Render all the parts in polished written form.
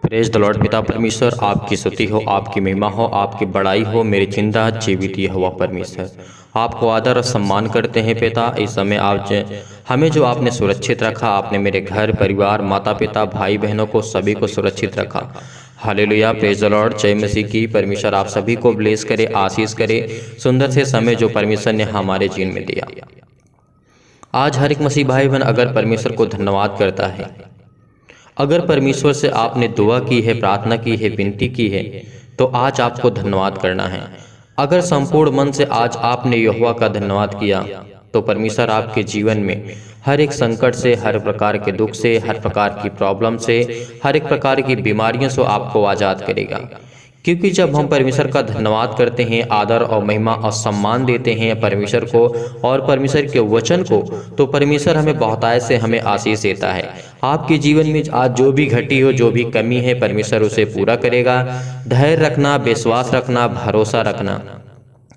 Praise the Lord. पिता परमेश्वर आपकी स्तुति हो, आपकी महिमा हो, आपकी बड़ाई हो। मेरे जिंदा जीवित यहोवा परमेश्वर, आपको आदर और सम्मान करते हैं पिता। इस समय आप हमें जो आपने सुरक्षित रखा, आपने मेरे घर परिवार माता पिता भाई बहनों को सभी को सुरक्षित रखा। Hallelujah, praise the Lord. जय मसीह की। परमेश्वर आप सभी को ब्लेस करे, आशीष करे। सुंदर से समय जो परमेश्वर ने हमारे जीवन में दिया। आज हर एक मसीह भाई बहन अगर परमेश्वर को धन्यवाद करता है, अगर परमेश्वर से आपने दुआ की है, प्रार्थना की है, विनती की है, तो आज आपको धन्यवाद करना है। अगर संपूर्ण मन से आज आपने यहोवा का धन्यवाद किया, तो परमेश्वर आपके जीवन में हर एक संकट से, हर प्रकार के दुख से, हर प्रकार की प्रॉब्लम से, हर एक प्रकार की बीमारियों से आपको आज़ाद करेगा। क्योंकि जब हम परमेश्वर का धन्यवाद करते हैं, आदर और महिमा और सम्मान देते हैं परमेश्वर को और परमेश्वर के वचन को, तो परमेश्वर हमें बहुतायत से हमें आशीष देता है। आपके जीवन में आज जो भी घटी हो, जो भी कमी है, परमेश्वर उसे पूरा करेगा। धैर्य रखना, विश्वास रखना, भरोसा रखना,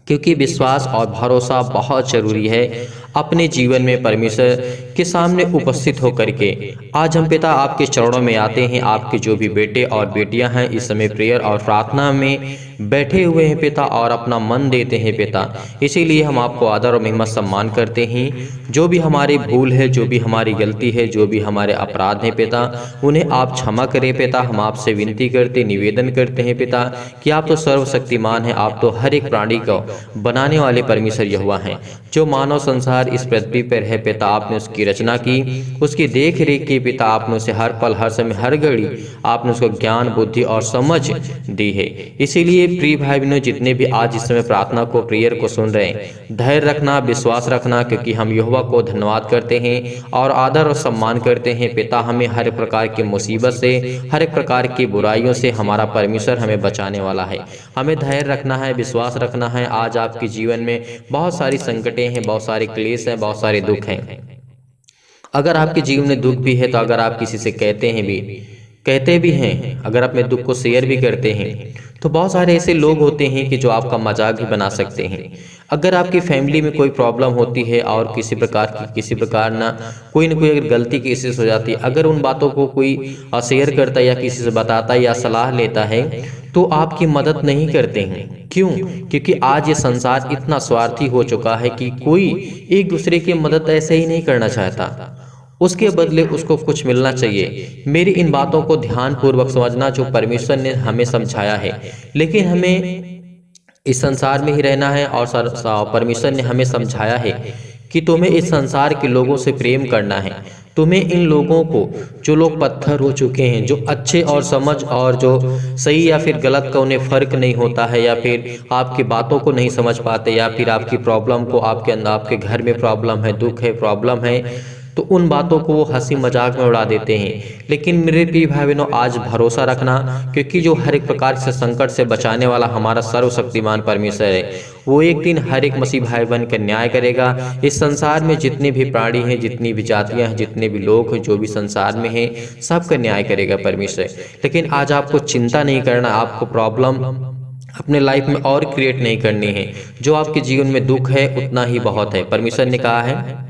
क्योंकि विश्वास और भरोसा बहुत जरूरी है अपने जीवन में परमेश्वर के सामने उपस्थित होकर के। आज हम पिता आपके चरणों में आते हैं। आपके जो भी बेटे और बेटियां हैं इस समय प्रेयर और प्रार्थना में बैठे हुए हैं पिता, और अपना मन देते हैं पिता। इसीलिए हम आपको आदर और महिमा सम्मान करते हैं। जो भी हमारी भूल है, जो भी हमारी गलती है, जो भी हमारे अपराध हैं पिता, उन्हें आप क्षमा करें पिता। हम आपसे विनती करते, निवेदन करते हैं पिता कि आप तो सर्वशक्तिमान हैं, आप तो हर एक प्राणी को बनाने वाले परमेश्वर यहोवा हैं। जो मानव संसार इस पृथ्वी पर है पिता, आपने उसकी रचना की, उसकी देख रेख की पिता। आपने उसे हर पल, हर समय, हर घड़ी आपने उसको ज्ञान, बुद्धि और समझ दी है। इसीलिए प्रिय भाई बहनों, जितने भी आज इस समय प्रार्थना को, प्रेयर को सुन रहे हैं, धैर्य रखना, विश्वास रखना, क्योंकि हम यहोवा को धन्यवाद करते हैं और आदर और सम्मान करते हैं पिता। हमें हर प्रकार की मुसीबत से, हर एक प्रकार की बुराइयों से हमारा परमेश्वर हमें बचाने वाला है। हमें धैर्य रखना है, विश्वास रखना है। आज आपके जीवन में बहुत सारी संकटें हैं, बहुत सारे क्लेश हैं, बहुत सारे दुख हैं। अगर आपके जीवन में दुख भी है, तो अगर आप किसी से कहते भी हैं, अगर अपने दुख को शेयर भी करते हैं, तो बहुत सारे ऐसे लोग होते हैं कि जो आपका मजाक भी बना सकते हैं। अगर आपकी फैमिली में कोई प्रॉब्लम होती है और किसी प्रकार ना कोई अगर गलती किसी से हो जाती है, अगर उन बातों को कोई शेयर करता है या किसी से बताता है या सलाह लेता है, तो आपकी मदद नहीं करते हैं। क्यों? क्योंकि आज ये संसार इतना स्वार्थी हो चुका है कि कोई एक दूसरे की मदद ऐसे ही नहीं करना चाहता, उसके बदले उसको कुछ मिलना चाहिए। मेरी इन बातों को ध्यानपूर्वक समझना, जो परमेश्वर ने हमें समझाया है। लेकिन हमें इस संसार में ही रहना है और परमेश्वर ने हमें समझाया है कि तुम्हें इस संसार के लोगों से प्रेम करना है। तुम्हें इन लोगों को, जो लोग पत्थर हो चुके हैं, जो अच्छे और समझ और जो सही या फिर गलत का उन्हें फ़र्क नहीं होता है, या फिर आपकी बातों को नहीं समझ पाते, या फिर आपकी प्रॉब्लम को, आपके अंदर आपके घर में प्रॉब्लम है, दुख है, प्रॉब्लम है, तो उन बातों को वो हंसी मजाक में उड़ा देते हैं। लेकिन मेरे प्रिय भाई बहनों, आज भरोसा रखना, क्योंकि जो हर एक प्रकार से संकट से बचाने वाला हमारा सर्वशक्तिमान परमेश्वर है, वो एक दिन हर एक मसीह भाई बहन का न्याय करेगा। इस संसार में जितने भी प्राणी हैं, जितनी भी जातियां हैं, जितने भी लोग हैं, जो भी संसार में हैं, सबका न्याय करेगा परमेश्वर। लेकिन आज आपको चिंता नहीं करना, आपको प्रॉब्लम अपने लाइफ में और क्रिएट नहीं करनी है। जो आपके जीवन में दुख है उतना ही बहुत है। परमेश्वर ने कहा है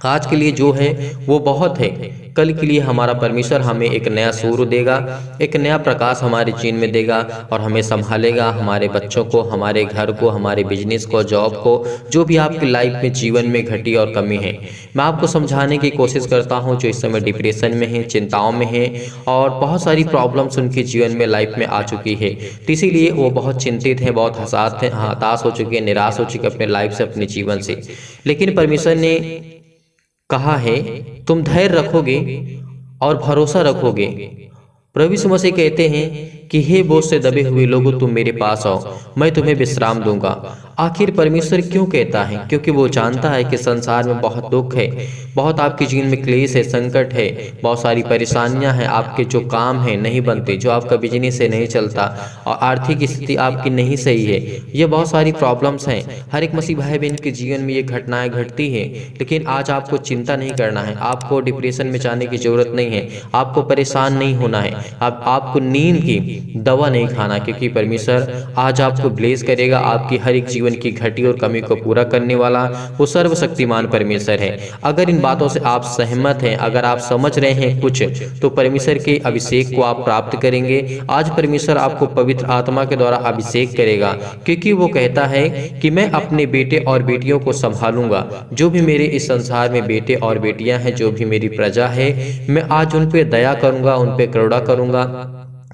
आज के लिए जो है वो बहुत है, कल के लिए हमारा परमेश्वर हमें एक नया सूर्य देगा, एक नया प्रकाश हमारे जीवन में देगा और हमें संभालेगा, हमारे बच्चों को, हमारे घर को, हमारे बिजनेस को, जॉब को, जो भी आपकी लाइफ में जीवन में घटी और कमी है। मैं आपको समझाने की कोशिश करता हूँ, जो इस समय डिप्रेशन में है, चिंताओं में है और बहुत सारी प्रॉब्लम्स उनके जीवन में, लाइफ में आ चुकी है। तो इसीलिए वो बहुत चिंतित हैं, बहुत हताश हो चुके हैं, निराश हो चुके अपने लाइफ से, अपने जीवन से। लेकिन परमेश्वर ने कहा है तुम धैर्य रखोगे और भरोसा रखोगे। प्रभु यीशु मसीह कहते हैं कि हे बोझ से दबे हुए लोगों, तुम मेरे पास आओ, मैं तुम्हें विश्राम दूंगा। आखिर परमेश्वर क्यों कहता है? क्योंकि वो जानता है कि संसार में बहुत दुख है, बहुत आपके जीवन में क्लेश है, संकट है, बहुत सारी परेशानियां हैं, आपके जो काम है नहीं बनते, जो आपका बिजनेस है नहीं चलता और आर्थिक स्थिति आपकी नहीं सही है। ये बहुत सारी प्रॉब्लम्स हैं। हर एक मसीह भाई बहन के जीवन में ये घटनाएं घटती हैं। लेकिन आज आपको चिंता नहीं करना है, आपको डिप्रेशन में जाने की जरूरत नहीं है, आपको परेशान नहीं होना है, आपको नींद की दवा नहीं खाना, क्योंकि परमेश्वर आज आपको ब्लेस करेगा। आपकी हर एक जीवन की घटी और कमी को पूरा करने वाला वो सर्वशक्तिमान परमेश्वर है। अगर इन बातों से आप सहमत हैं, अगर आप समझ रहे हैं कुछ, तो परमेश्वर के अभिषेक को आप प्राप्त करेंगे। आज परमेश्वर आपको पवित्र आत्मा के द्वारा अभिषेक करेगा, क्योंकि वो कहता है कि मैं अपने बेटे और बेटियों को संभालूंगा। जो भी मेरे इस संसार में बेटे और बेटियां हैं, जो भी मेरी प्रजा है, मैं आज उन पे दया करूंगा, उन पे करुणा करूंगा,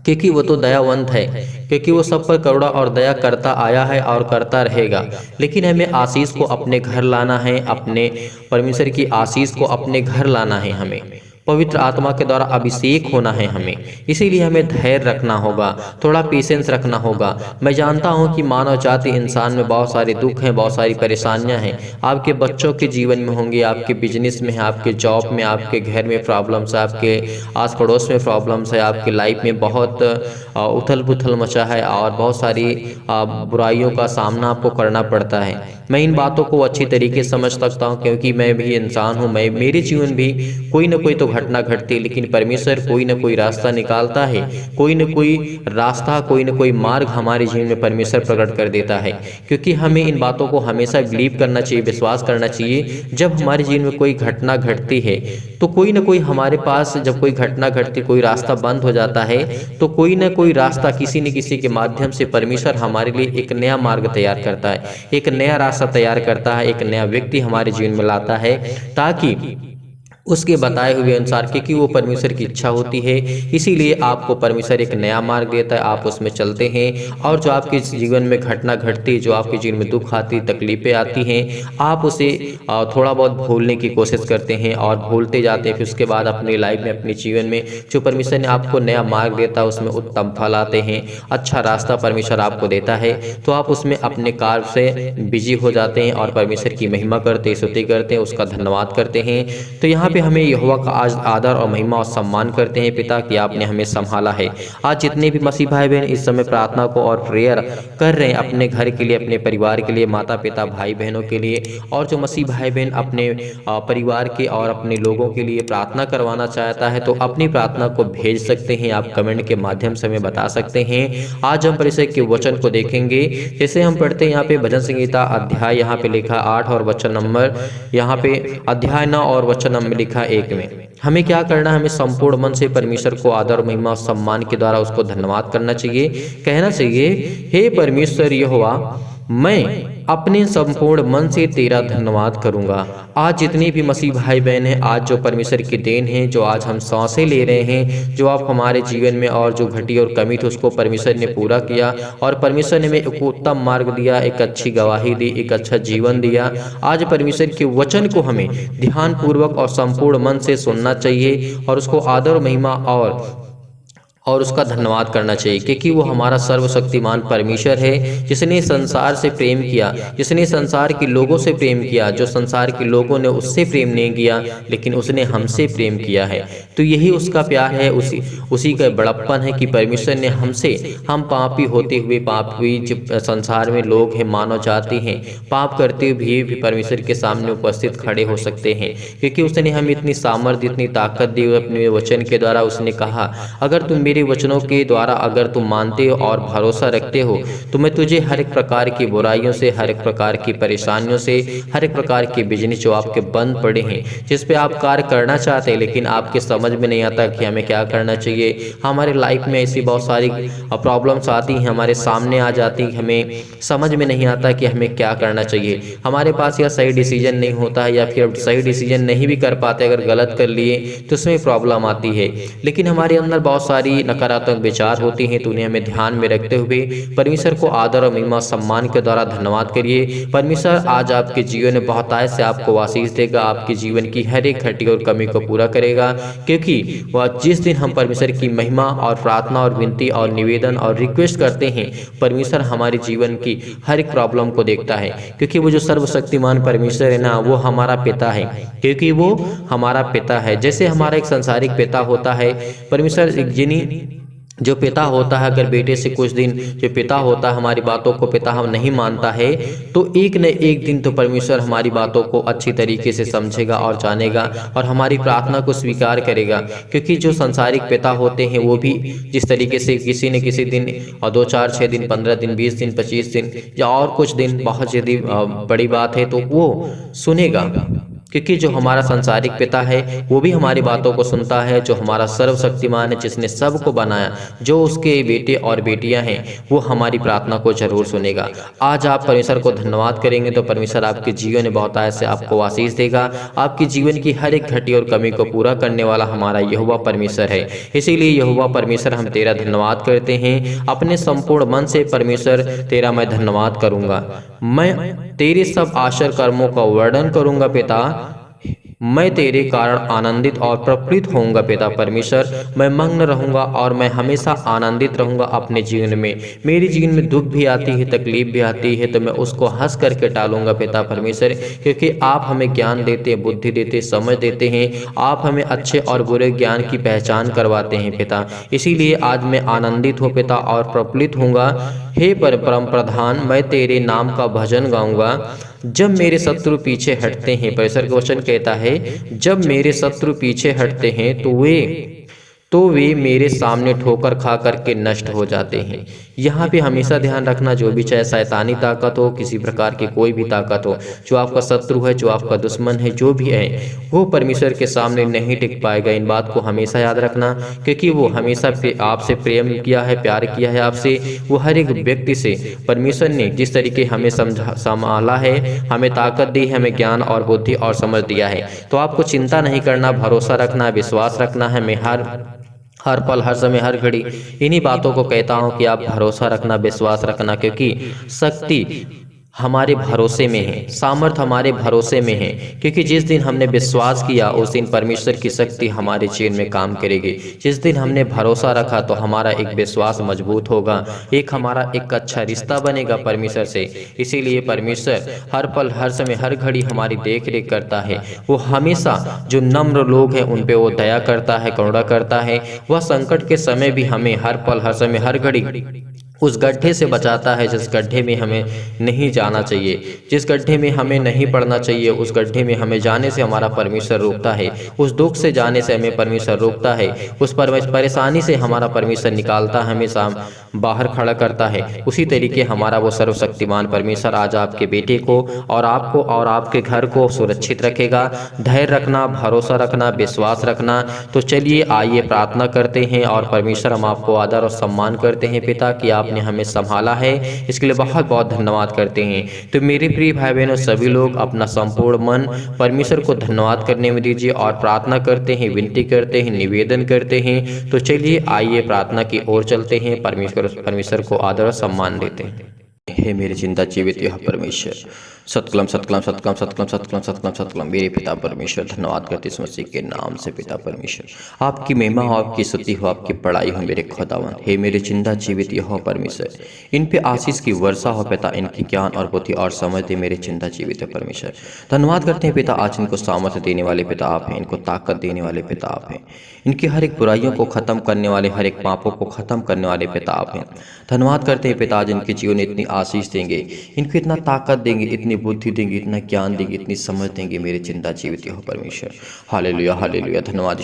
क्योंकि वो तो दयावंत है, क्योंकि वो सब पर करुणा और दया करता आया है और करता रहेगा। लेकिन हमें आशीष को अपने घर लाना है, अपने परमेश्वर की आशीष को अपने घर लाना है, हमें पवित्र आत्मा के द्वारा अभिषेक होना है हमें। इसीलिए हमें धैर्य रखना होगा, थोड़ा पेशेंस रखना होगा। मैं जानता हूं कि मानव जाति इंसान में बहुत सारे दुख हैं, बहुत सारी परेशानियां हैं। आपके बच्चों के जीवन में होंगी, आपके बिजनेस में है, आपके जॉब में, आपके घर में प्रॉब्लम्स है, आपके आस पड़ोस में प्रॉब्लम्स है, आपकी लाइफ में बहुत उथल पुथल मचा है और बहुत सारी बुराइयों का सामना आपको करना पड़ता है। मैं इन बातों को अच्छी तरीके से समझ सकता हूँ, क्योंकि मैं भी इंसान हूँ। मेरे जीवन भी कोई ना कोई तो घटना घटती है, लेकिन परमेश्वर कोई ना कोई रास्ता निकालता है, कोई ना कोई रास्ता, कोई ना कोई मार्ग हमारे जीवन में परमेश्वर प्रकट कर देता है। क्योंकि हमें इन बातों को हमेशा बिलीव करना चाहिए, विश्वास करना चाहिए। जब हमारे जीवन में कोई घटना घटती है, तो कोई ना कोई हमारे पास, जब कोई घटना घटती, कोई रास्ता बंद हो जाता है, तो कोई ना कोई रास्ता किसी न किसी के माध्यम से परमेश्वर हमारे लिए एक नया मार्ग तैयार करता है, एक नया रास्ता तैयार करता है, एक नया व्यक्ति हमारे जीवन में लाता है, ताकि उसके बताए हुए अनुसार, क्योंकि वो परमेश्वर की इच्छा होती है, इसीलिए आपको परमेश्वर एक नया मार्ग देता है, आप उसमें चलते हैं। और जो आपके जीवन में घटना घटती, जो आपके जीवन में दुख आती, तकलीफें आती हैं, आप उसे थोड़ा बहुत भूलने की कोशिश करते हैं और भूलते जाते हैं। फिर उसके बाद अपनी लाइफ में, अपने जीवन में जो परमेश्वर ने आपको नया मार्ग देता है, उसमें उत्तम फल आते हैं, अच्छा रास्ता परमेश्वर आपको देता है, तो आप उसमें अपने कार्य से बिजी हो जाते हैं और परमेश्वर की महिमा करते, स्तुति करते हैं, उसका धन्यवाद करते हैं। तो यहाँ पे हमें यहोवा का आज आदर और महिमा और सम्मान करते हैं, पिता, कि आपने हमें संभाला है। आज जितने भी मसीह भाई बहन इस समय प्रार्थना को और प्रेयर कर रहे हैं अपने घर के लिए, अपने परिवार के लिए, माता पिता भाई बहनों के लिए, और जो मसीह भाई बहन अपने परिवार के और अपने लोगों के लिए प्रार्थना करवाना चाहता है, तो अपनी प्रार्थना को भेज सकते हैं, आप कमेंट के माध्यम से हमें बता सकते हैं। आज हम परिचय के वचन को देखेंगे। जैसे हम पढ़ते हैं यहाँ पे भजन संहिता अध्याय यहाँ पे लिखा 8 और वचन नंबर यहाँ पे अध्याय 9 और वचन नंबर लिखा 1 में हमें क्या करना है? हमें संपूर्ण मन से परमेश्वर को आदर, महिमा और सम्मान के द्वारा उसको धन्यवाद करना चाहिए। कहना चाहिए, हे परमेश्वर यहोवा, मैं अपने संपूर्ण मन से तेरा धन्यवाद करूंगा। आज जितने भी मसीह भाई बहन हैं, आज जो परमेश्वर की देन है, जो आज हम सांसें ले रहे हैं, जो आप हमारे जीवन में और जो घटी और कमी थी उसको परमेश्वर ने पूरा किया, और परमेश्वर ने हमें एक उत्तम मार्ग दिया, एक अच्छी गवाही दी, एक अच्छा जीवन दिया। आज परमेश्वर के वचन को हमें ध्यान पूर्वक और संपूर्ण मन से सुनना चाहिए और उसको आदर, महिमा और उसका धन्यवाद करना चाहिए, क्योंकि वो हमारा सर्वशक्तिमान परमेश्वर है, जिसने संसार से प्रेम किया, जिसने संसार के लोगों से प्रेम किया, जो संसार के लोगों ने उससे प्रेम नहीं किया, लेकिन उसने हमसे प्रेम किया है। तो यही उसका प्यार है, उसी का बड़प्पन है कि परमेश्वर ने हमसे, हम पापी होते हुए, पापी संसार में लोग हैं, मानव जाति हैं, पाप करते हुए भी परमेश्वर के सामने उपस्थित खड़े हो सकते हैं, क्योंकि उसने हमें इतनी सामर्थ्य, इतनी ताकत दी अपने वचन के द्वारा। उसने कहा, अगर तुम मेरे वचनों के द्वारा अगर तुम मानते हो और भरोसा रखते हो, तो मैं तुझे हर एक प्रकार की बुराइयों से, हर एक प्रकार की परेशानियों से, हर एक प्रकार के बिजनेस जो आपके बंद पड़े हैं, जिस पे आप कार्य करना चाहते हैं लेकिन आपके समझ में नहीं आता कि हमें क्या करना चाहिए। हमारे लाइफ में ऐसी बहुत सारी प्रॉब्लम्स आती हैं, हमारे सामने आ जाती, हमें समझ में नहीं आता कि हमें क्या करना चाहिए। हमारे पास या सही डिसीजन नहीं होता है, या फिर सही डिसीजन नहीं भी कर पाते, अगर गलत कर लिए तो उसमें प्रॉब्लम आती है। लेकिन हमारे अंदर बहुत सारी नकारात्मक विचार होती हैं, तो उन्हें हमें ध्यान में रखते हुए परमेश्वर को आदर और महिमा सम्मान के द्वारा धन्यवाद करिए। परमेश्वर आज आपके जीवन में बहुतायत से आपको आशीष देगा, आपके जीवन की हर एक घटी और कमी को पूरा करेगा, क्योंकि वह जिस दिन हम परमेश्वर की महिमा और प्रार्थना और विनती और निवेदन और रिक्वेस्ट करते हैं, परमेश्वर हमारे जीवन की हर एक प्रॉब्लम को देखता है, क्योंकि वो जो सर्वशक्तिमान परमेश्वर है ना, वो हमारा पिता है, क्योंकि वो हमारा पिता है। जैसे हमारा एक संसारिक पिता होता है, परमेश्वर जो पिता होता है, अगर बेटे से कुछ दिन जो पिता होता है हमारी बातों को पिता हम नहीं मानता है, तो एक न एक दिन तो परमेश्वर हमारी बातों को अच्छी तरीके से समझेगा और जानेगा और हमारी प्रार्थना को स्वीकार करेगा। क्योंकि जो संसारिक पिता होते हैं वो भी जिस तरीके से किसी न किसी दिन और 2, 4, 6 दिन, 15 दिन, 20 दिन, 25 दिन या और कुछ दिन, बहुत यदि बड़ी बात है तो वो सुनेगा, क्योंकि जो हमारा सांसारिक पिता है वो भी हमारी बातों को सुनता है। जो हमारा सर्वशक्तिमान है, जिसने सबको बनाया, जो उसके बेटे और बेटियां हैं, वो हमारी प्रार्थना को जरूर सुनेगा। आज आप परमेश्वर को धन्यवाद करेंगे तो परमेश्वर आपके जीवन में बहुत ऐसे आपको आशीष देगा। आपके जीवन की हर एक घटी और कमी को पूरा करने वाला हमारा यहोवा परमेश्वर है। इसीलिए यहोवा परमेश्वर, हम तेरा धन्यवाद करते हैं। अपने संपूर्ण मन से परमेश्वर तेरा मैं धन्यवाद करूंगा। मैं तेरे सब आश्चर्य कर्मों का वर्णन करूंगा पिता। मैं तेरे कारण आनंदित और प्रफुल्लित होऊंगा पिता परमेश्वर। मैं मग्न रहूंगा और मैं हमेशा आनंदित रहूंगा अपने जीवन में। मेरे जीवन में दुख भी आती है, तकलीफ भी आती है, तो मैं उसको हंस करके टालूंगा पिता परमेश्वर, क्योंकि आप हमें ज्ञान देते हैं, बुद्धि देते हैं, समझ देते हैं। आप हमें अच्छे और बुरे ज्ञान की पहचान करवाते हैं पिता। इसीलिए आज मैं आनंदित हूँ पिता और प्रफुल्लित होऊंगा। हे परम प्रधान, मैं तेरे नाम का भजन गाऊंगा। जब मेरे शत्रु पीछे हटते हैं, परमेश्वर का वचन कहता है, जब मेरे शत्रु पीछे हटते हैं तो वे मेरे सामने ठोकर खा करके नष्ट हो जाते हैं। यहाँ पे हमेशा ध्यान रखना, जो भी चाहे शैतानी ताकत हो, किसी प्रकार की कोई भी ताकत हो, जो आपका शत्रु है, जो आपका दुश्मन है, जो भी है, वो परमेश्वर के सामने नहीं टिक पाएगा। इन बात को हमेशा याद रखना, क्योंकि वो हमेशा आपसे प्रेम किया है, प्यार किया है आपसे। वो हर एक व्यक्ति से परमेश्वर ने जिस तरीके हमें संभाला है, हमें ताकत दी है, हमें ज्ञान और बुद्धि और समझ दिया है, तो आपको चिंता नहीं करना, भरोसा रखना, विश्वास रखना है। मैं हर पल, हर समय, हर घड़ी इन्हीं बातों को कहता हूं कि आप भरोसा रखना, विश्वास रखना, क्योंकि शक्ति हमारे भरोसे में है, सामर्थ हमारे भरोसे में है। क्योंकि जिस दिन हमने विश्वास किया, उस दिन परमेश्वर की शक्ति हमारे जीवन में काम करेगी। जिस दिन हमने भरोसा रखा, तो हमारा एक विश्वास मजबूत होगा, एक हमारा एक अच्छा रिश्ता बनेगा परमेश्वर से। इसीलिए परमेश्वर हर पल, हर समय, हर घड़ी हमारी देख रेख करता है। वो हमेशा जो नम्र लोग हैं उन पे वो दया करता है, करुणा करता है। वह संकट के समय भी हमें हर पल, हर समय, हर घड़ी उस गड्ढे से बचाता है जिस गड्ढे में हमें नहीं जाना चाहिए, जिस गड्ढे में हमें नहीं पड़ना चाहिए, उस गड्ढे में हमें जाने से हमारा परमेश्वर रोकता है। उस दुख से जाने से हमें परमेश्वर रोकता है। उस परेशानी से हमारा परमेश्वर निकालता है, हमेशा बाहर खड़ा करता है। उसी तरीके हमारा वो सर्वशक्तिमान परमेश्वर आज आपके बेटे को और आपको और आपके घर को सुरक्षित रखेगा। धैर्य रखना, भरोसा रखना, विश्वास रखना। तो चलिए आइए प्रार्थना करते हैं और परमेश्वर, हम आपको आदर और सम्मान करते हैं पिता कि आपने हमें संभाला है, इसके लिए बहुत बहुत धन्यवाद करते हैं। तो मेरे प्रिय भाई बहनों, सभी लोग अपना संपूर्ण मन परमेश्वर को धन्यवाद करने में दीजिए और प्रार्थना करते हैं, विनती करते हैं, निवेदन करते हैं। तो चलिए आइए प्रार्थना की ओर चलते हैं, परमेश्वर को आदर और सम्मान देते हैं। हे मेरे जिंदा जीवित यह परमेश्वर, सतकलम सतकलम सतकलम सतकलम सतकलम सतकलम सतकलम मेरे पिता परमेश्वर, धन्यवाद करते इस मसीह के नाम से पिता परमेश्वर। आपकी महिमा हो, आपकी स्तुति हो, आपकी बड़ाई हो मेरे खुदावन। हे मेरे जिंदा जीवित यह परमेश्वर, इन पे आशीष की वर्षा हो पिता, इनकी ज्ञान और बुद्धि और समझ दे मेरे जिंदा जीवित परमेश्वर। धन्यवाद करते हैं पिता, आज इनको सामर्थ्य देने वाले पिता आप हैं, इनको ताकत देने वाले पिता आप हैं, इनकी हर एक बुराइयों को खत्म करने वाले, हर एक पापों को खत्म करने वाले पिता आप हैं। धन्यवाद करते हैं पिता, आज इनके जीवन में इतनी आशीष देंगे, इनको इतना ताकत देंगे, इतनी बुद्धि देंगे, इतना ज्ञान देंगे, इतनी समझ देंगे मेरे जिंदा जीवित हो परमेश्वर। हालेलुया हालेलुया, धन्यवाद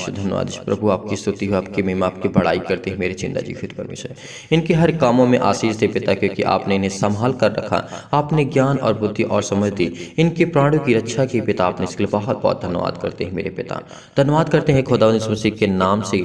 प्रभु, आपकी स्तुति हो, आपकी महिमा, आपकी बड़ाई करते हैं मेरे जिंदा जीवित परमेश्वर। इनके हर कामों में आशीष दे पिता, क्योंकि आपने इन्हें संभाल कर रखा, आपने ज्ञान और बुद्धि और समझ दी, इनके प्राणों की रक्षा की पिता आपने, इसके लिए बहुत बहुत धन्यवाद करते हैं मेरे पिता। धन्यवाद करते हैं खुदा यीशु मसीह के नाम से,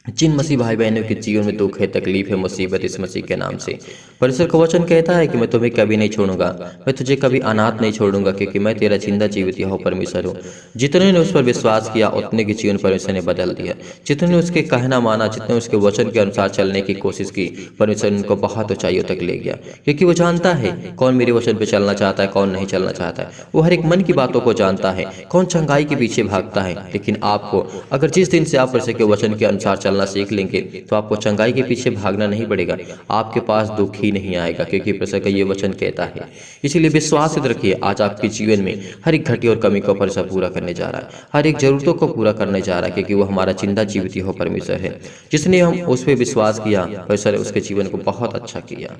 जिन मसीह भाई बहनों के जीवन में दुख है, तकलीफ है, मुसीबत, इस मसीह के नाम से परमेश्वर का वचन कहता है कि मैं तुम्हें कभी नहीं छोड़ूंगा, मैं तुझे कभी अनाथ नहीं छोड़ूंगा, क्योंकि मैं तेरा जिंदा जीवित यहोवा परमेश्वर हूँ। जितने ने उस पर विश्वास किया, उतने के जीवन परमेश्वर ने बदल दिया। जितने ने उसके कहना माना, जितने उसके वचन के अनुसार चलने की कोशिश की, परमेश्वर उनको बहुत ऊंचाइयों तक ले गया, क्योंकि वो जानता है कौन मेरे वचन पर चलना चाहता है, कौन नहीं चलना चाहता है। वो हर एक मन की बातों को जानता है, कौन चंगाई के पीछे भागता है। लेकिन आपको अगर जिस दिन से आप परमेश्वर के वचन के अनुसार चलना सीख लेंगे, तो आपको चंगाई के पीछे भागना नहीं पड़ेगा, आपके पास दुख ही नहीं आएगा, क्योंकि परमेश्वर का ये वचन कहता है। इसीलिए विश्वास रखिए, आज आपके जीवन में हर एक घटी और कमी को परमेश्वर पूरा करने जा रहा है, हर एक जरूरतों को पूरा करने जा रहा है, क्योंकि वो हमारा जिंदा जीवित हो परमेश्वर है। जिसने हम उस पर विश्वास किया, परमेश्वर उसके जीवन को बहुत अच्छा किया।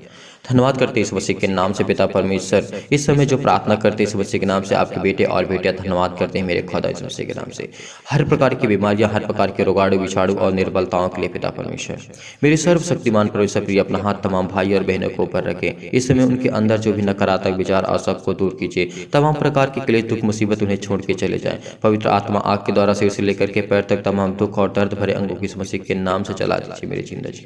धन्यवाद करते इस मसीह के नाम से पिता परमेश्वर। इस समय जो प्रार्थना करते इस मसीह के नाम से, आपके बेटे और बेटियां धन्यवाद करते हैं मेरे खुदा इस मसीह के नाम से। हर प्रकार की बीमारियां, हर प्रकार के रोगाणु, विषाणु और निर्बलता निर्बलताओं के लिए पिता परमेश्वर। मेरे सर्वशक्तिमान परमेश्वर प्रिय अपना हाथ तमाम भाई और बहनों को ऊपर रखे। इस समय उनके अंदर जो भी नकारात्मक विचार और सबको दूर कीजिए। तमाम प्रकार की क्लेश दुख मुसीबत उन्हें छोड़ के चले जाएं। पवित्र आत्मा आग के द्वारा सिर से लेकर के पैर तक तमाम दुख और दर्द भरे अंगों की इस मसीह के नाम से चला दीजिए मेरी जिंदगी।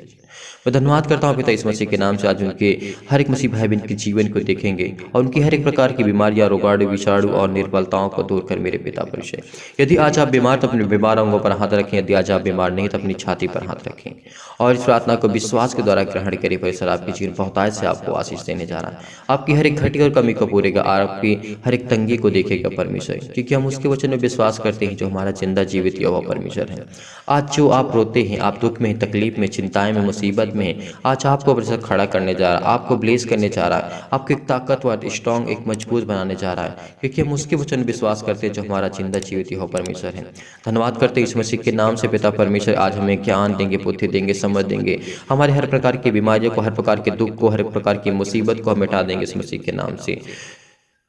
मैं धन्यवाद करता हूँ पिता इस मसीह के नाम से आज उनके हर एक मसीह भाई बहन के जीवन को देखेंगे और उनकी हर एक प्रकार की बीमारियां, रोगाणु, विषाणु और निर्बलताओं को दूर कर मेरे पिता परमेश्वर। यदि आज आप बीमार तो अपने बीमार अंगों पर हाथ रखें, यदि आज आप बीमार नहीं तो अपनी छाती पर हाथ रखें और इस प्रार्थना को विश्वास के द्वारा ग्रहण करें। परमेश्वर आपके जीवन बहुतायत से आपको आशीष देने जा रहा है। आपकी हर एक घटी और कमी को पूरेगा, आपकी हर एक तंगी को देखेगा परमेश्वर, क्योंकि हम उसके वचन में विश्वास करते हैं जो हमारा जिंदा जीवित यहोवा परमेश्वर है। आज जो आप रोते हैं, आप दुख में, तकलीफ में, चिंताएं में, मुसीबत में, आज आपको परमेश्वर खड़ा करने जा रहा है, आपको ब्लेस करने जा रहा है, आपको एक ताकतवर, स्ट्रॉन्ग, एक मजबूत बनाने जा रहा है, क्योंकि हम उसके वचन में विश्वास करते हैं जो हमारा जिंदा जीवित यहोवा परमेश्वर है। धन्यवाद करते हैं इस मसीह के नाम से पिता परमेश्वर। आज हमें ज्ञान देंगे, बुद्धि देंगे, समझ देंगे, हमारे हर प्रकार की बीमारियों को, हर प्रकार के दुख को, हर प्रकार की मुसीबत को हम मिटा देंगे इस मसीह के नाम से।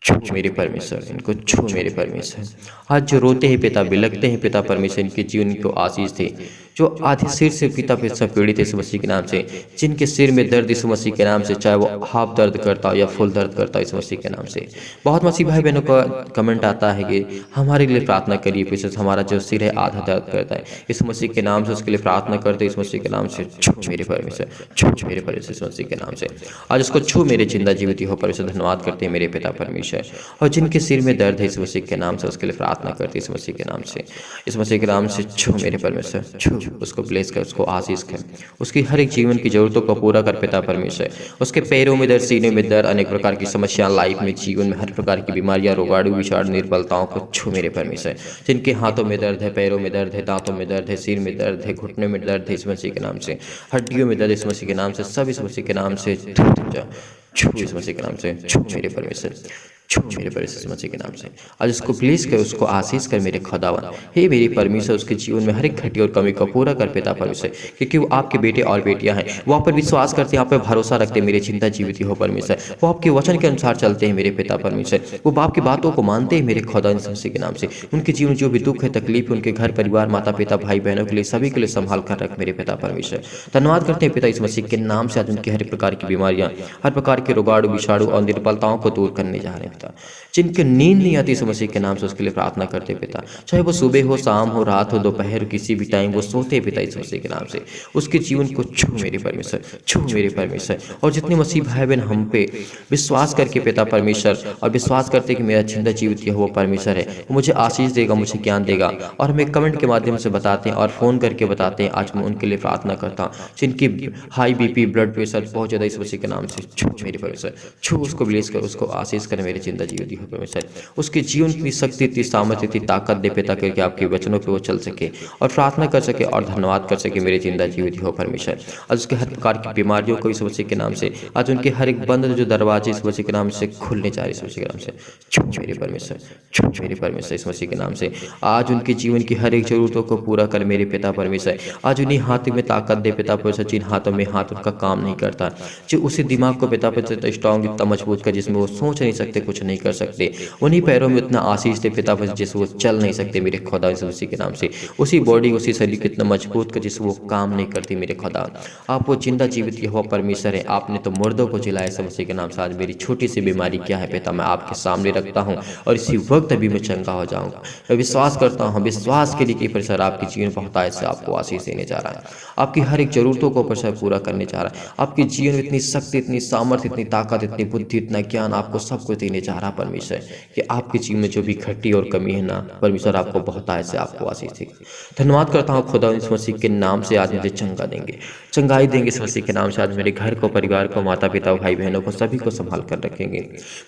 छू मेरे परमेश्वर, इनको छू मेरे परमेश्वर। आज जो रोते हैं पिता, बिलखते हैं पिता परमेश्वर, इनके जीवन को आशीष थे। जो आधे सिर से पिता परमेश्वर पीड़ित है इस मसीह के नाम से, जिनके सिर में दर्द इस मसीह के नाम से, चाहे वो हाफ दर्द करता हो या फुल दर्द करता हो इस मसीह के नाम से। बहुत मसीह भाई बहनों का कमेंट आता है कि हमारे लिए प्रार्थना करिए, विशेष हमारा जो सिर है आधा दर्द करता है, इस मसीह के नाम से उसके लिए प्रार्थना करते इस मसीह के नाम से। छू मेरे परमेश्वर, छू मेरे परमेश्वर इस मसीह के नाम से। आज उसको छू मेरे जिंदा जीवित हो परमेश्वर। धन्यवाद करते हैं मेरे पिता परमेश्वर। और जिनके सिर में दर्द है इस मसीह के नाम से उसके लिए प्रार्थना करते इस मसीह के नाम से, इस मसीह के नाम से। छू मेरे परमेश्वर, छू उसको ब्लेस कर, उसको आशीष कर, उसकी हर एक जीवन की जरूरतों को पूरा कर पिता परमेश्वर। उसके पैरों में दर्द, सीने में दर्द, अनेक प्रकार की समस्या, लाइफ में, जीवन में हर प्रकार की बीमारियां, रोगाणु, विषाणु, निर्बलताओं को छू मेरे परमेश्वर। जिनके हाथों में दर्द है, पैरों में दर्द है, दांतों में दर्द है, सिर में दर्द है, घुटने में दर्द है इस मसीह के नाम से, हड्डियों में दर्द इस मसीह के नाम से, सब इस मसीह के नाम से छू इस मसीह के नाम से। छू मेरे परमेश्वर, छू मेरे परमेश्वर मसीह के नाम से। आज उसको ब्लेस कर, उसको आशीष कर मेरे खुदावन। हे मेरे परमेश्वर, उसके जीवन में हर एक घटी और कमी को पूरा कर पिता परमेश्वर, क्योंकि वो आपके बेटे और बेटियां हैं। वो आप पर विश्वास करते हैं, आप पर भरोसा रखते हैं मेरे चिंता जीवित हो परमेश्वर। वो आपके वचन के अनुसार चलते हैं मेरे पिता परमेश्वर। वो बाप की बातों को मानते हैं मेरे खुदा मसीह के नाम से। उनके जीवन जो भी दुख है, तकलीफ है, उनके घर परिवार, माता पिता, भाई बहनों के लिए, सभी के लिए संभाल कर रख मेरे पिता परमेश्वर। धन्यवाद करते हैं पिता इस मसीह के नाम से। आज उनकी हर प्रकार की बीमारियां, हर प्रकार के रोगाणु, विषाणु और निर्बलताओं को दूर करने जा रहे हैं पिता। जिनके नींद नहीं आती इस मसीह के नाम से उसके लिए प्रार्थना करते पिता, चाहे वो सुबह हो, शाम हो, रात हो, दोपहर, किसी भी टाइम वो सोते पिता इस मसीह के नाम से। उसके जीवन को छू मेरे परमेश्वर, छू मेरे परमेश्वर। और जितने मसीह भाई बहन हम पे विश्वास करके पिता परमेश्वर, और विश्वास करते कि मेरा जिंदा जीवित वो परमेश्वर है, वो मुझे आशीष देगा, मुझे ज्ञान देगा, और हमें कमेंट के माध्यम से बताते हैं और फ़ोन करके बताते हैं। आज मैं उनके लिए प्रार्थना करता हूँ जिनकी हाई BP, ब्लड प्रेशर बहुत ज़्यादा इस मसीह के नाम से। छू मेरे परमेश्वर, छू उसको ब्लेस कर, उसको आशीष कर मेरे जिंदा जीवित हो परमेश्वर। उसके जीवन की शक्ति, इतनी सामर्थ्य, इतनी ताकत दे पिता करके आपके वचनों पे वो चल सके और प्रार्थना कर सके और धन्यवाद कर सके मेरे जिंदा जीवित हो परमेश्वर। आज उसके हर प्रकार की बीमारियों को इस मसीह के नाम से, आज उनके हर एक बंद जो दरवाजे इस मसीह के नाम से खुलने जा रहे इस मसीह के नाम से। छू मेरे परमेश्वर, छू मेरे परमेश्वर इस मसीह के नाम से। आज उनके जीवन की हर एक जरूरतों को पूरा कर मेरे पिता परमेश्वर। आज उन्हीं हाथों में ताकत दे पिता परमेश्वर, जिन हाथों में हाथ उनका काम नहीं करता, जो उसी दिमाग को पिता परमेश्वर स्ट्रॉन्ग, इतना मजबूत कर जिसमें वो सोच नहीं सकते, कुछ नहीं कर सकते। उन्हीं पैरों में उतना आशीष दे पिता परमेश्वर जिससे वो चल नहीं सकते मेरे खुदा मसीह के नाम से। उसी बॉडी, उसी शरीर को इतना मजबूत कर जिससे वो काम नहीं करती मेरे खुदा। आप वो जिंदा जीवित यहोवा परमेश्वर है। आपने तो मुर्दों को जिलाया इस मसीह के नाम से। आज मेरी छोटी सी बीमारी क्या है पिता, मैं आपके सामने रखता हूँ और इसी वक्त अभी मैं चंगा हो जाऊँगा। मैं विश्वास करता हूँ, विश्वास के लिए कि परमेश्वर आपकी जीवन बहुतायत से आपको आशीष देने जा रहा है, आपकी हर एक जरूरतों को परमेश्वर पूरा करने जा रहा है। आपके जीवन में इतनी शक्ति, इतनी सामर्थ्य, इतनी ताकत, इतनी बुद्धि, इतना ज्ञान आपको सब कुछ देने जा रहा है परमेश्वर, कि आपके जीवन में जो भी घटी और कमी है ना परमेश्वर आपको बहुतायत से आपको आशीष देगा। धन्यवाद करता हूँ खुदा इस मसीह के नाम से। आज मुझे चंगा देंगे, चंगाई देंगे इस मसीह के नाम से। आज मेरे घर को, परिवार को, माता पिता, भाई बहनों को, सभी को संभाल कर रखेंगे।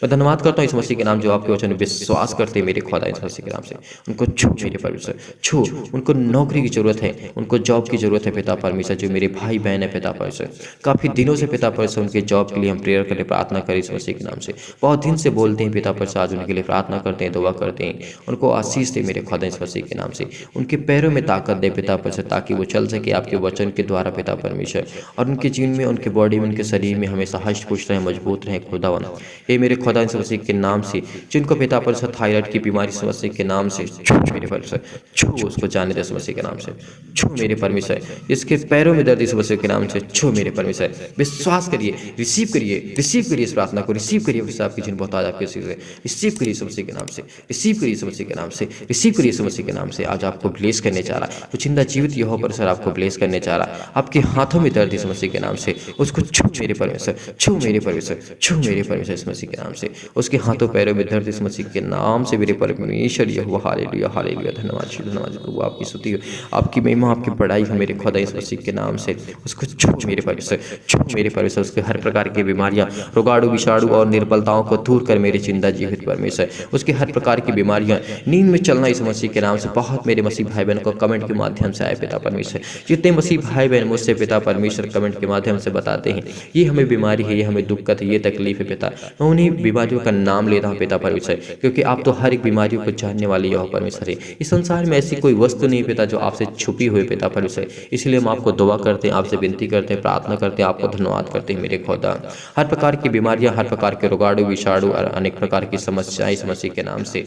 मैं धन्यवाद करता हूँ इस मसीह के नाम जो आपके वचन में विश्वास करते हैं मेरे खुदा इस मसीह के नाम से। उनको छू मेरे परमेश्वर, छू। उनको नौकरी की जरूरत है, उनको जॉब की जरूरत है पिता परमेश्वर। जो मेरे भाई बहन है पिता परमेश्वर, काफी दिनों से पिता परमेश्वर उनके जॉब के लिए हम प्रेयर प्रेयर करें, प्रार्थना करें इस मसीह के नाम से। बहुत दिन से बोलते हैं पिता परमेश्वर, आज उनके लिए प्रार्थना करते हैं, दुआ करते हैं, उनको आशीष दे मेरे खुदा इस मसीह के नाम से। उनके पैरों में ताकत दे पिता परमेश्वर, ताकि वो चल सके आपके वचन के द्वारा पिता परमेश्वर, और उनके जीवन में, उनके बॉडी में, उनके शरीर में हमेशा हष्ट पुष्ट रहे, मजबूत रहे खुदावन। ये मेरे खुदा इस मसीह के नाम से, जिनको पिता परमेश्वर थायराइड की बीमारी इस मसीह के नाम से छू मेरे परमेश्वर, छू उसको जाने दे इस मसीह के नाम से, छू मेरे परमेश्वर। इसके पैरों में दर्द इस मसीह के नाम से छू मेरे परमेश्वर। विश्वास करिए, रिसीव करिए, रिसीव करिए इस प्रार्थना को, रिसीव करिए। आपकी जिन बहुत आज आपके रिसीव करिए इस मसीह के नाम से, रिसीव करिए इस मसीह के नाम से, रिसीव करिए इस मसीह के नाम से। आज आपको ब्लेस करने जा रहा है, तो जिंदा जीवित यहोवा परमेश्वर आपको ब्लेस करने जा रहा है। आपके हाथों में दर्द इस मसीह के नाम से, उसको छू मेरे परमेश्वर, छू मेरे परमेश्वर, छू मेरे परमेश्वर इस मसीह के नाम से। उसके हाथों पैरों में दर्द इस मसीह के नाम से मेरे परमेश्वर यहोवा। हालेलुया, हालेलुया, धन्यवाद प्रभु, आपकी स्तुति हो, आपकी महिमा, आपकी बड़ाई हो मेरे खुदा इस मसीह के नाम से। उसको छू मेरे परमेश्वर, छू मेरे परमेश्वर। उसके हर प्रकार की बीमारियां, रोगाणु, विषाणु और निर्बलताओं को दूर कर मेरे जिंदा जीवित परमेश्वर। उसके हर प्रकार की बीमारियां, नींद में चलना इस मसीह के नाम से। बहुत मेरे मसीह भाई बहन को कमेंट के माध्यम से आए पिता परमेश्वर, जितने मसीह भाई बहन मुझसे पिता परमेश्वर कमेंट के माध्यम से बताते हैं ये हमें बीमारी है, ये हमें दिक्कत है, ये तकलीफ है पिता, मैं उन्हीं बीमारियों का नाम लेता हूँ पिता परमेश्वर, क्योंकि आप तो हर एक बीमारियों को जानने वाले यहोवा परमेश्वर है। इस संसार में ऐसी कोई वस्तु नहीं पिता जो आपसे छुपी हुई पिता परमेश्वर। इसलिए हम आपको दुआ करते हैं, आपसे विनती करते हैं, प्रार्थना करते हैं, आपको धन्यवाद करते हैं मेरे खुदा। हर प्रकार की बीमारियां, हर प्रकार के रोगाणु, विषाणु और अनेक प्रकार की समस्याएं इस मसीह के नाम से,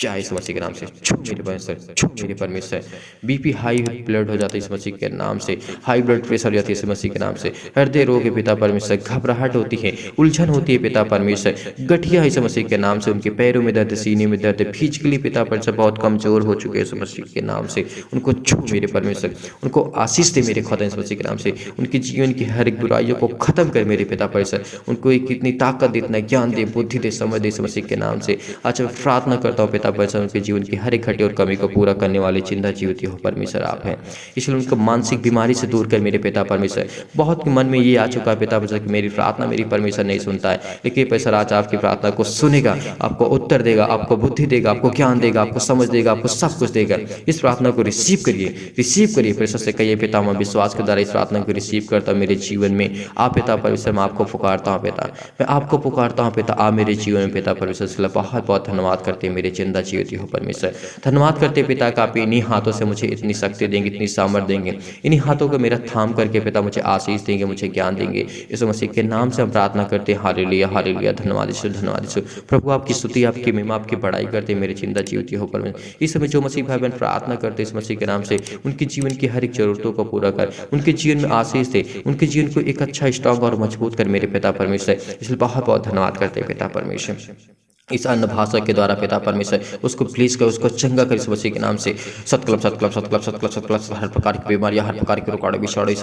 चाहे इस मसीह के नाम से छू मेरे परमेश्वर, छू मेरे परमेश्वर। बीपी हाई ब्लड हो जाता है इस मसीह के नाम से, हाई ब्लड प्रेशर हो जाती है इस मसीह के नाम से, हृदय रोग है पिता परमेश्वर, घबराहट होती है, उलझन होती है पिता परमेश्वर, गठिया इस मसीह के नाम से, उनके पैरों में दर्द, सीने में दर्द, फिजिकली पिता परमेश्वर बहुत कमजोर हो चुके हैं इस मसीह के नाम से। उनको छू मेरे परमेश्वर, उनको आशीष दे मेरे खुदा इस मसीह के नाम से। उनके जीवन की हर एक बुराइयों को खत्म कर मेरे पिता परमेश्वर। उनको एक इतनी ताकत दे, इतना ज्ञान दे, बुद्धि दे, समझ दे इस मसीह के नाम से। आज मैं प्रार्थना करता हूँ पिता परमेश्वर, उनके जीवन की हर एक घटी और कमी को पूरा करने वाले जिंदा जीवित हो परमेश्वर आप हैं। इसलिए उनको मानसिक बीमारी से दूर कर मेरे पिता परमेश्वर। बहुत मन में ये आ चुका है पिता परमेश्वर कि मेरी प्रार्थना मेरी परमेश्वर नहीं सुनता है, लेकिन परमेश्वर आज आपकी प्रार्थना को सुनेगा, आपको उत्तर देगा, आपको बुद्धि देगा, आपको ज्ञान देगा, आपको समझ देगा, आपको सब कुछ देगा। इस प्रार्थना को रिसीव करिए, रिसीव करिए। परमेश्वर से कहिए पिता मैं विश्वास के द्वारा इस प्रार्थना को रिसीव करता हूँ मेरे जीवन में। आप पिता परमेश्वर मैं आपको पुकारता हूँ पिता, मैं आपको पुकारता हूँ पिता, आप मेरे जीवन में पिता परमेश्वर। इसलिए बहुत बहुत धन्यवाद करते हैं मेरे जिंदा जीवित हो परमेश्वर। धन्यवाद करते पिता का आप इन्हीं हाथों से मुझे इतनी शक्ति देंगे, इतनी सामर्थ देंगे, इन्हीं हाथों को मेरा थाम करके पिता मुझे आशीष देंगे, मुझे ज्ञान देंगे। इस मसीह के नाम से हम प्रार्थना करते हैं। हालेलुया, हालेलुया, धन्यवाद यीशु, धन्यवाद यीशु। प्रभु आपकी स्तुति, आपकी महिमा, आपकी बड़ाई करते हैं मेरे जिंदा जीवित हो परमेश्वर। इस समय जो मसीह भाई बहन प्रार्थना करते हैं इस मसीह के नाम से, उनके जीवन की हर एक जरूरतों को पूरा कर, उनके जीवन में आशीष दे, उनके जीवन को एक अच्छा स्ट्रॉन्ग और मजबूत कर मेरे पिता परमेश्वर। इसलिए बहुत बहुत धन्यवाद करते हैं पिता परमेश्वर। इस अन्न भाषा के द्वारा पिता परमेश्वर उसको प्लीज कर, उसको चंगा कर इस मसीह के नाम से। सतकलम सतकलम सतकलम सतकलम सतकलम, हर प्रकार की बीमारियां, हर प्रकार के रोगाणु, विषाणु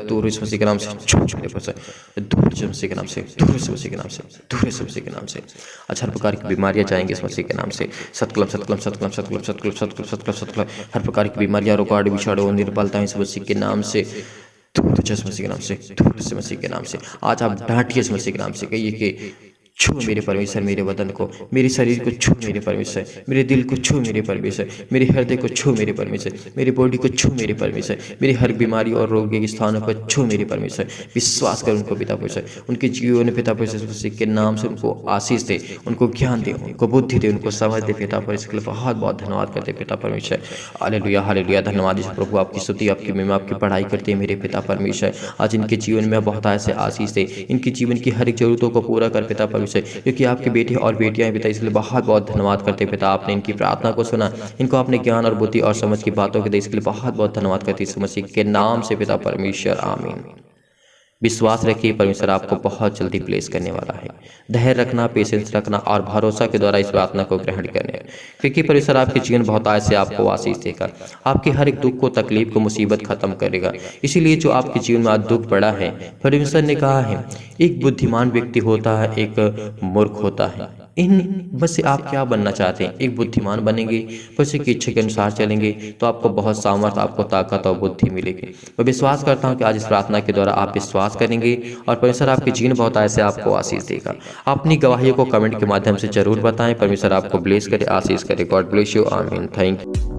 दूर इस मसीह के नाम से, दूर इस मसीह के नाम से, दूर इस मसीह के नाम से, दूर इस मसीह के नाम से। अच्छा, हर प्रकार की बीमारियां जाएंगी इस मसीह के नाम से। सतकलम सतकलम सतकलम सतकलम सतकलम सतकलम सतकलम सतकलम, हर प्रकार की बीमारियां, रोगाणु, विषाणु, निर्बलता इस मसीह के नाम से, दूर इस मसीह के नाम से, दूर इस मसीह के नाम से। आज आप डांटिए इस मसीह के नाम से, कहिए कि छू मेरे परमेश्वर मेरे बदन को, मेरे शरीर को छू मेरे परमेश्वर, मेरे दिल को छू मेरे परमेश्वर, मेरे हृदय को छू मेरे परमेश्वर, मेरी बॉडी को छू मेरे परमेश्वर, मेरी हर बीमारी और रोग के स्थानों पर छू मेरे परमेश्वर। विश्वास कर उनको पिता परमेश्वर, उनके जीवन में पिता परमेश्वर के नाम से उनको आशीष दे, उनको ज्ञान दे, उनको बुद्धि दे, उनको समझ दे पिता परमेश्वर। के लिए बहुत बहुत धन्यवाद करते पिता परमेश्वर। हालेलुया, हालेलुया, धन्यवाद प्रभु, आपकी स्तुति, आपकी महिमा, आपकी पढ़ाई करते हैं मेरे पिता परमेश्वर। आज इनके जीवन में बहुत ऐसे आशीष दे, इनके जीवन की हर एक जरूरतों को पूरा कर पिता परमेश्वर, क्योंकि आपके बेटे और बेटियां हैं पिता। इसलिए बहुत बहुत धन्यवाद करते पिता, आपने इनकी प्रार्थना को सुना, इनको आपने ज्ञान और बुद्धि और समझ की बातों के दे, इसके लिए बहुत बहुत धन्यवाद करते इस मसीह के नाम से पिता परमेश्वर, आमीन। विश्वास रखिए, परमेश्वर आपको बहुत जल्दी प्लेस करने वाला है। धैर्य रखना, पेशेंस रखना और भरोसा के द्वारा इस प्रार्थना को ग्रहण करने, क्योंकि परमेश्वर आपके जीवन बहुत आय से आपको आशीष देगा, आपके हर एक दुख को, तकलीफ को, मुसीबत खत्म करेगा। इसीलिए जो आपके जीवन में आज दुख पड़ा है, परमेश्वर ने कहा है एक बुद्धिमान व्यक्ति होता है, एक मूर्ख होता है। इन बस से आप क्या बनना चाहते हैं? एक बुद्धिमान बनेंगे, परमेश्वर की इच्छा के अनुसार चलेंगे तो आपको बहुत सामर्थ, आपको ताकत और बुद्धि मिलेगी। मैं विश्वास करता हूं कि आज इस प्रार्थना के द्वारा आप विश्वास करेंगे और परमेश्वर आपके जीवन बहुत ऐसे आपको आशीष देगा। अपनी गवाहियों को कमेंट के माध्यम से जरूर बताएं। परमेश्वर आपको ब्लेस करे, आशीष करे। गॉड ब्लेस यू, आमीन। Thank you.